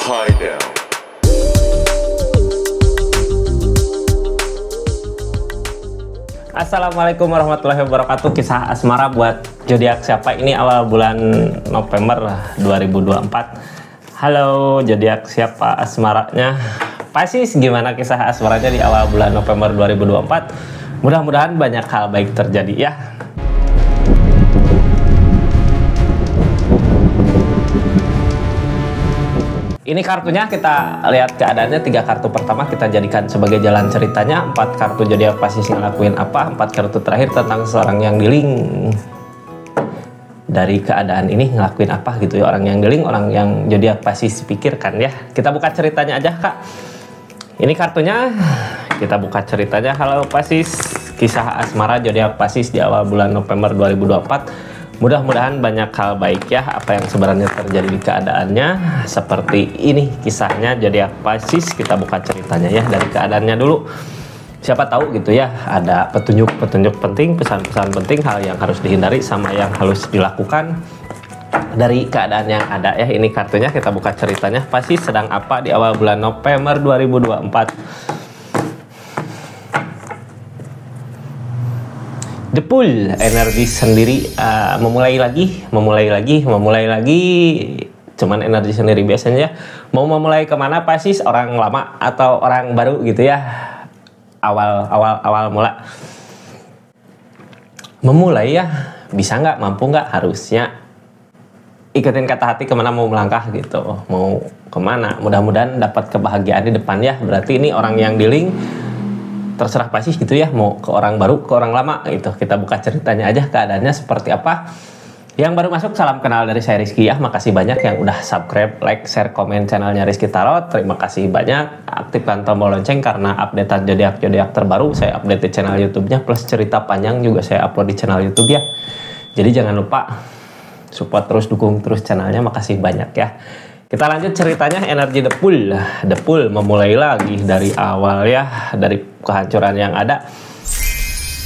Hideout. Assalamualaikum warahmatullahi wabarakatuh. Kisah asmara buat zodiak siapa ini awal bulan November 2024. Halo zodiak siapa asmaranya? Pisces, gimana kisah asmaranya di awal bulan November 2024? Mudah-mudahan banyak hal baik terjadi ya. Ini kartunya, kita lihat keadaannya. 3 kartu pertama kita jadikan sebagai jalan ceritanya. 4 kartu zodiak Pisces ngelakuin apa. 4 kartu terakhir tentang seorang yang dealing dari keadaan ini ngelakuin apa gitu ya. Orang yang dealing, orang yang zodiak Pisces pikirkan ya. Kita buka ceritanya aja kak. Ini kartunya, kita buka ceritanya. Halo Pisces, kisah asmara zodiak Pisces di awal bulan November 2024. Mudah-mudahan banyak hal baik ya. Apa yang sebenarnya terjadi di keadaannya seperti ini kisahnya zodiak Pisces. Kita buka ceritanya ya dari keadaannya dulu. Siapa tahu gitu ya, ada petunjuk-petunjuk penting, pesan-pesan penting, hal yang harus dihindari sama yang harus dilakukan dari keadaan yang ada ya. Ini kartunya, kita buka ceritanya. Pisces sedang apa di awal bulan November 2024? The Pool, energi sendiri, memulai lagi, cuman energi sendiri biasanya. Mau memulai kemana Pisces? Orang lama atau orang baru gitu ya? Awal mula. Memulai ya, bisa nggak, mampu nggak, harusnya. Ikutin kata hati kemana mau melangkah gitu, mau kemana. Mudah-mudahan dapat kebahagiaan di depan ya. Berarti ini orang yang dealing, terserah Pisces gitu ya, mau ke orang baru, ke orang lama gitu. Kita buka ceritanya aja, keadaannya seperti apa. Yang baru masuk, salam kenal dari saya Rizky ya. Makasih banyak yang udah subscribe, like, share, komen channelnya Rizky Tarot. Terima kasih banyak. Aktifkan tombol lonceng karena updatean zodiak terbaru saya update di channel YouTube-nya, plus cerita panjang juga saya upload di channel YouTube ya. Jadi jangan lupa support terus, dukung terus channelnya. Makasih banyak ya. Kita lanjut ceritanya, energi The Pool. The Pool memulai lagi dari awal ya, dari kehancuran yang ada.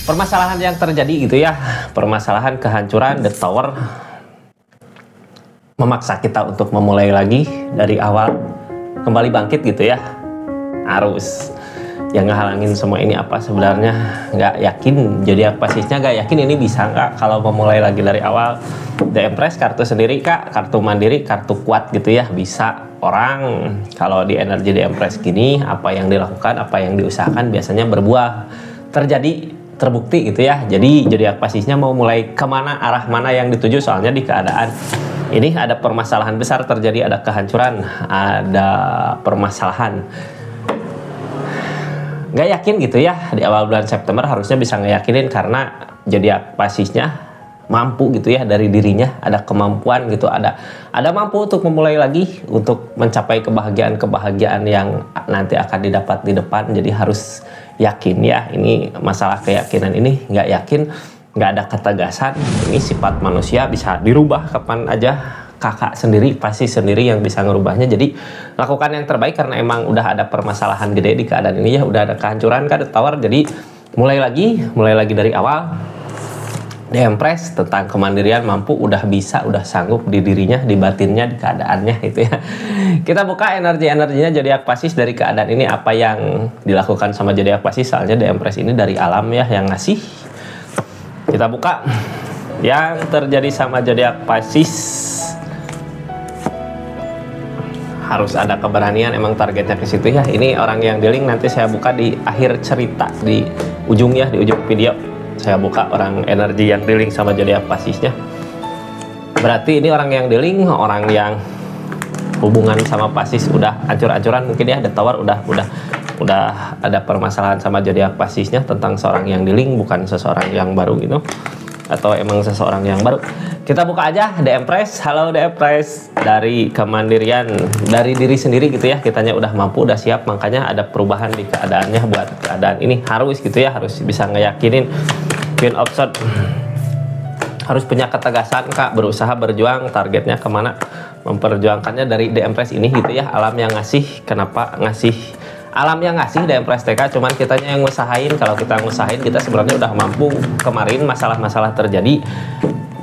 Permasalahan yang terjadi gitu ya, permasalahan kehancuran, The Tower. Memaksa kita untuk memulai lagi dari awal, kembali bangkit gitu ya. Harus. Yang ngehalangin semua ini apa sebenarnya? Nggak yakin, zodiak Piscesnya nggak yakin ini bisa nggak kalau memulai lagi dari awal. The Empress, kartu sendiri kak, kartu mandiri, kartu kuat gitu ya. Bisa orang kalau di energi The Empress gini, apa yang dilakukan, apa yang diusahakan biasanya berbuah, terjadi, terbukti gitu ya. Jadi zodiak Piscesnya mau mulai kemana, arah mana yang dituju, soalnya di keadaan ini ada permasalahan besar terjadi, ada kehancuran, ada permasalahan. Nggak yakin gitu ya, di awal bulan September harusnya bisa ngeyakinin karena zodiak Piscesnya mampu gitu ya, dari dirinya ada kemampuan gitu, ada mampu untuk memulai lagi, untuk mencapai kebahagiaan yang nanti akan didapat di depan. Jadi harus yakin ya. Ini masalah keyakinan ini, nggak yakin, nggak ada ketegasan. Ini sifat manusia, bisa dirubah kapan aja. Kakak sendiri, pasti sendiri yang bisa ngerubahnya. Jadi lakukan yang terbaik karena emang udah ada permasalahan gede di keadaan ini ya, udah ada kehancuran kan, The Tower. Jadi mulai lagi dari awal. The Empress tentang kemandirian, mampu, udah bisa, udah sanggup di dirinya, di batinnya, di keadaannya gitu ya. Kita buka energinya zodiak Pisces dari keadaan ini, apa yang dilakukan sama zodiak Pisces. Soalnya The Empress ini dari alam ya yang ngasih. Kita buka yang terjadi sama zodiak Pisces. Harus ada keberanian, emang targetnya ke situ ya. Ini orang yang dealing, nanti saya buka di akhir cerita, di ujung ya, di ujung video saya buka orang energi yang dealing sama zodiak Piscesnya. Berarti ini orang yang dealing, orang yang hubungan sama Pisces udah hancur-hancuran mungkin ya. The Tower udah ada permasalahan sama zodiak Piscesnya tentang seorang yang dealing, bukan seseorang yang baru gitu, atau emang seseorang yang baru. Kita buka aja The Empress. Halo The Empress, dari kemandirian, dari diri sendiri gitu ya. Kitanya udah mampu, udah siap, makanya ada perubahan di keadaannya. Buat keadaan ini harus gitu ya, harus bisa ngeyakinin. Queen of Swords, harus punya ketegasan kak, berusaha, berjuang, targetnya kemana, memperjuangkannya dari The Empress ini gitu ya. Alam yang ngasih, kenapa ngasih? Alam yang ngasih The Empress TK, cuman kitanya yang ngusahain. Kalau kita ngusahain, kita sebenarnya udah mampu. Kemarin masalah-masalah terjadi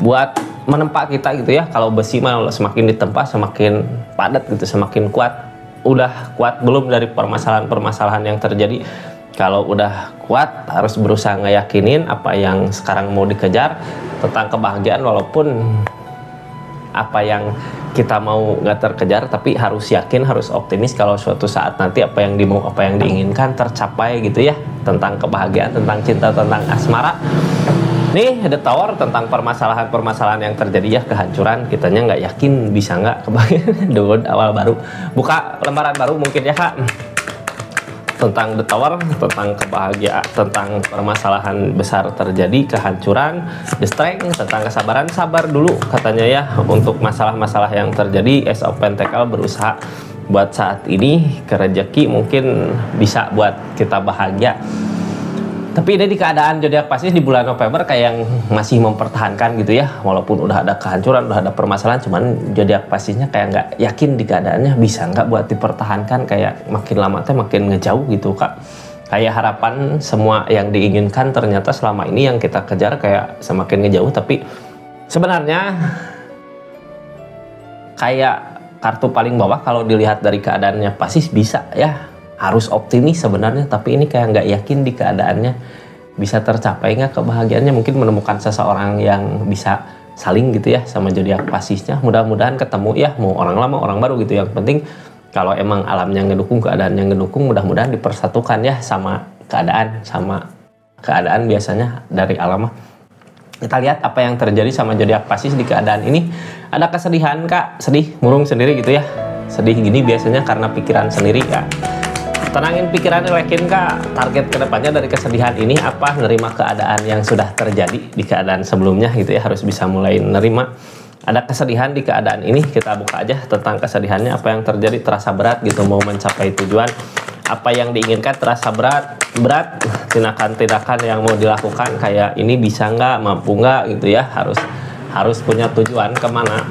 buat menempa kita gitu ya. Kalau besi mah semakin ditempa semakin padat gitu, semakin kuat. udah kuat belum dari permasalahan-permasalahan yang terjadi. Kalau udah kuat, harus berusaha ngeyakinin apa yang sekarang mau dikejar tentang kebahagiaan, walaupun apa yang kita mau nggak terkejar, tapi harus yakin, harus optimis kalau suatu saat nanti apa yang dimau, apa yang diinginkan tercapai gitu ya, tentang kebahagiaan, tentang cinta, tentang asmara. Nih The Tower tentang permasalahan-permasalahan yang terjadi ya, kehancuran, kitanya nggak yakin bisa nggak kebahagiaan. Dulu awal baru, buka lembaran baru mungkin ya Kak, tentang The Tower, tentang kebahagiaan, tentang permasalahan besar terjadi, kehancuran, The Strength, tentang kesabaran, sabar dulu katanya ya untuk masalah-masalah yang terjadi. Ace of Pentacle berusaha buat saat ini, ke rezeki mungkin bisa buat kita bahagia. Tapi ini di keadaan zodiak Pisces di bulan November kayak yang masih mempertahankan gitu ya, walaupun udah ada kehancuran, udah ada permasalahan, cuman zodiak Piscesnya kayak nggak yakin di keadaannya bisa nggak buat dipertahankan, kayak makin lama teh makin ngejauh gitu Kak. Kayak harapan semua yang diinginkan ternyata selama ini yang kita kejar kayak semakin ngejauh, tapi sebenarnya kayak kartu paling bawah kalau dilihat dari keadaannya Pisces bisa ya, harus optimis sebenarnya, tapi ini kayak nggak yakin di keadaannya bisa tercapai nggak kebahagiaannya. Mungkin menemukan seseorang yang bisa saling gitu ya sama zodiak Piscesnya, mudah-mudahan ketemu ya, mau orang lama orang baru gitu. Yang penting kalau emang alamnya ngedukung, keadaannya ngedukung, mudah-mudahan dipersatukan ya sama keadaan biasanya dari alam. Kita lihat apa yang terjadi sama zodiak Pisces di keadaan ini. Ada kesedihan Kak, sedih, murung sendiri gitu ya. Sedih gini biasanya karena pikiran sendiri ya. Tenangin pikiran, yakin Kak, target kedepannya dari kesedihan ini apa? Nerima keadaan yang sudah terjadi di keadaan sebelumnya gitu ya, harus bisa mulai nerima. Ada kesedihan di keadaan ini, kita buka aja tentang kesedihannya, apa yang terjadi, terasa berat gitu mau mencapai tujuan. Apa yang diinginkan terasa berat, tindakan-tindakan yang mau dilakukan kayak ini bisa nggak, mampu nggak gitu ya, harus punya tujuan kemana.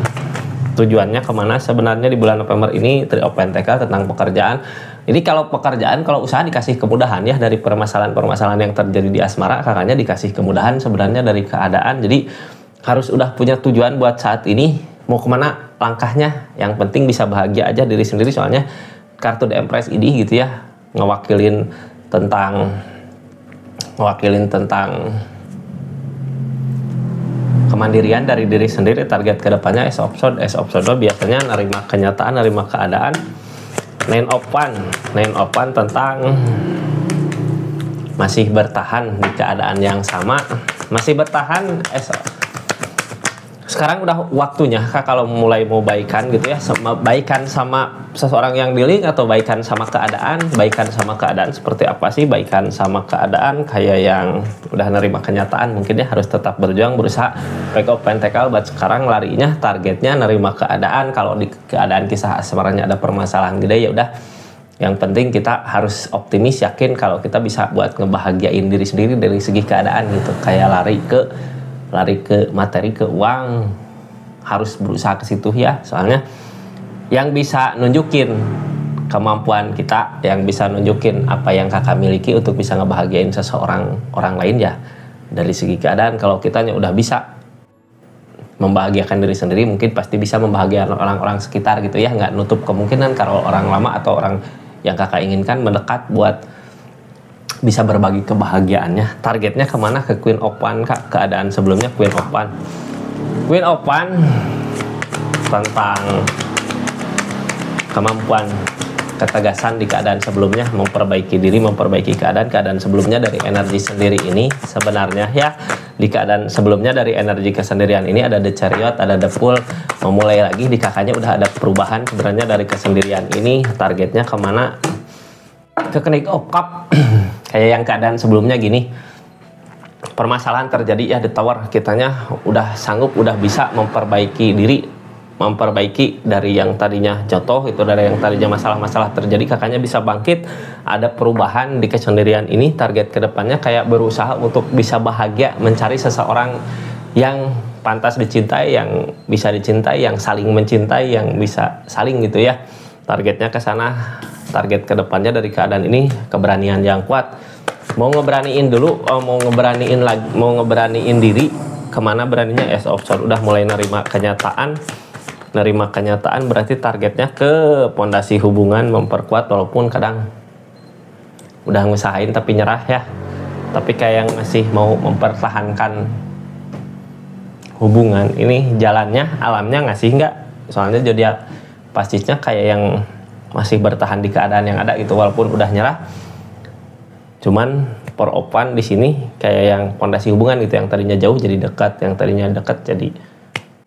Tujuannya kemana sebenarnya di bulan November ini. Three of Pentacle tentang pekerjaan. Jadi kalau pekerjaan, kalau usaha dikasih kemudahan ya dari permasalahan-permasalahan yang terjadi di asmara, kakaknya dikasih kemudahan sebenarnya dari keadaan. Jadi harus udah punya tujuan buat saat ini, mau kemana langkahnya. Yang penting bisa bahagia aja diri sendiri, soalnya kartu The Empress ini gitu ya, ngewakilin tentang kemandirian dari diri sendiri. Target kedepannya Ace of Swords biasanya nerima kenyataan, nerima keadaan. Nine of Wands tentang masih bertahan di keadaan yang sama, masih bertahan. Sekarang udah waktunya Kak kalau mulai mau baikan gitu ya, baikan sama seseorang yang dealing atau baikan sama keadaan. Baikan sama keadaan seperti apa sih? Baikan sama keadaan kayak yang udah nerima kenyataan, mungkin ya harus tetap berjuang, berusaha. Page of Pentacle buat sekarang larinya targetnya nerima keadaan. Kalau di keadaan kisah asmaranya ada permasalahan gede, ya udah, yang penting kita harus optimis, yakin kalau kita bisa buat ngebahagiain diri sendiri dari segi keadaan gitu. Kayak lari ke materi, ke uang, harus berusaha ke situ ya. Soalnya yang bisa nunjukin kemampuan kita, yang bisa nunjukin apa yang kakak miliki untuk bisa ngebahagiain orang lain ya dari segi keadaan. Kalau kitanya udah bisa membahagiakan diri sendiri, mungkin pasti bisa membahagiakan orang-orang sekitar gitu ya. Nggak nutup kemungkinan kalau orang lama atau orang yang kakak inginkan mendekat buat bisa berbagi kebahagiaannya. Targetnya kemana? Ke Queen of Wands Kak. Keadaan sebelumnya Queen of Wands tentang kemampuan, ketegasan di keadaan sebelumnya, memperbaiki diri, memperbaiki keadaan sebelumnya dari energi sendiri ini. Sebenarnya ya di keadaan sebelumnya dari energi kesendirian ini ada The Chariot, ada The Fool. Memulai lagi di kakaknya udah ada perubahan sebenarnya dari kesendirian ini. Targetnya kemana? Ke Knight of Cups. Kayak yang keadaan sebelumnya gini, permasalahan terjadi ya The Tower, kitanya udah sanggup, udah bisa memperbaiki diri, memperbaiki dari yang tadinya jatuh itu, dari yang tadinya masalah-masalah terjadi, kakaknya bisa bangkit. Ada perubahan di kesendirian ini. Target kedepannya kayak berusaha untuk bisa bahagia, mencari seseorang yang pantas dicintai, yang bisa dicintai, yang saling mencintai, yang bisa saling gitu ya. Targetnya ke sana. Target kedepannya dari keadaan ini keberanian yang kuat. Mau ngeberaniin dulu, mau ngeberaniin diri. Kemana beraninya? Ace of Swords udah mulai nerima kenyataan, nerima kenyataan berarti targetnya ke pondasi hubungan memperkuat, walaupun kadang udah ngusahain tapi nyerah ya, tapi kayak yang masih mau mempertahankan hubungan ini. Jalannya alamnya ngasih nggak, soalnya zodiak Piscesnya kayak yang masih bertahan di keadaan yang ada gitu, walaupun udah nyerah. Cuman peropan di sini kayak yang pondasi hubungan gitu, yang tadinya jauh jadi dekat, yang tadinya dekat jadi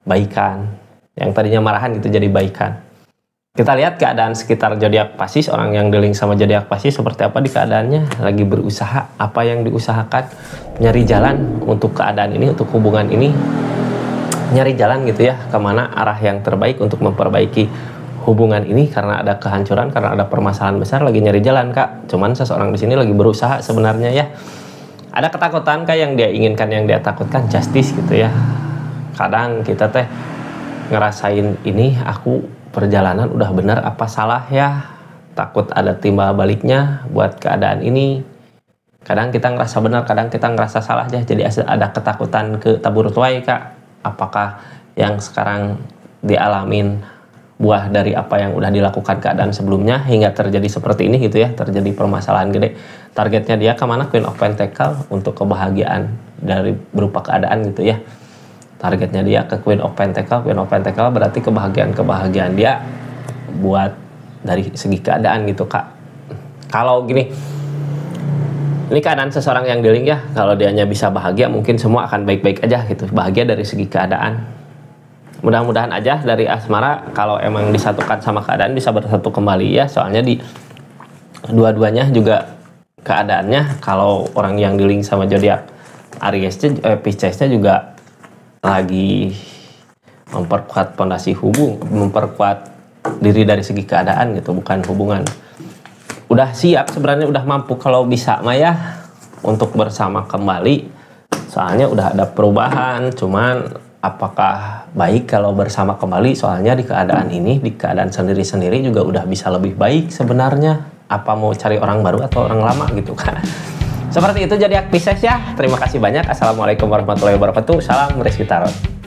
baikan, yang tadinya marahan gitu jadi baikan. Kita lihat keadaan sekitar zodiak Pisces, orang yang dealing sama zodiak Pisces seperti apa di keadaannya, lagi berusaha, apa yang diusahakan, nyari jalan untuk keadaan ini, untuk hubungan ini, nyari jalan gitu ya, kemana arah yang terbaik untuk memperbaiki hubungan ini, karena ada kehancuran, karena ada permasalahan besar, lagi nyari jalan Kak. Cuman seseorang di sini lagi berusaha sebenarnya ya. Ada ketakutan Kak yang dia inginkan, yang dia takutkan, justice gitu ya. Kadang kita teh ngerasain ini, aku perjalanan udah bener apa salah ya, takut ada timbal baliknya buat keadaan ini. Kadang kita ngerasa benar, kadang kita ngerasa salah ya. Jadi ada ketakutan ke tabur tuai Kak. Apakah yang sekarang dialamin buah dari apa yang udah dilakukan keadaan sebelumnya hingga terjadi seperti ini gitu ya, terjadi permasalahan gede. Targetnya dia kemana? Queen of Pentacle, untuk kebahagiaan dari berupa keadaan gitu ya. Targetnya dia ke Queen of Pentacle. Queen of Pentacle berarti kebahagiaan dia buat dari segi keadaan gitu Kak. Kalau gini, ini keadaan seseorang yang dealing ya, kalau dianya bisa bahagia mungkin semua akan baik-baik aja gitu, bahagia dari segi keadaan. Mudah-mudahan aja dari asmara kalau emang disatukan sama keadaan bisa bersatu kembali ya, soalnya di dua-duanya juga keadaannya, kalau orang yang dealing sama zodiak Piscesnya juga lagi memperkuat pondasi memperkuat diri dari segi keadaan gitu, bukan hubungan. Udah siap sebenarnya, udah mampu kalau bisa mah ya untuk bersama kembali, soalnya udah ada perubahan. Cuman apakah baik kalau bersama kembali, soalnya di keadaan ini, di keadaan sendiri-sendiri juga udah bisa lebih baik sebenarnya. Apa mau cari orang baru atau orang lama gitu kan. Seperti itu zodiak Pisces ya. Terima kasih banyak. Assalamualaikum warahmatullahi wabarakatuh. Salam Rizky Tarot.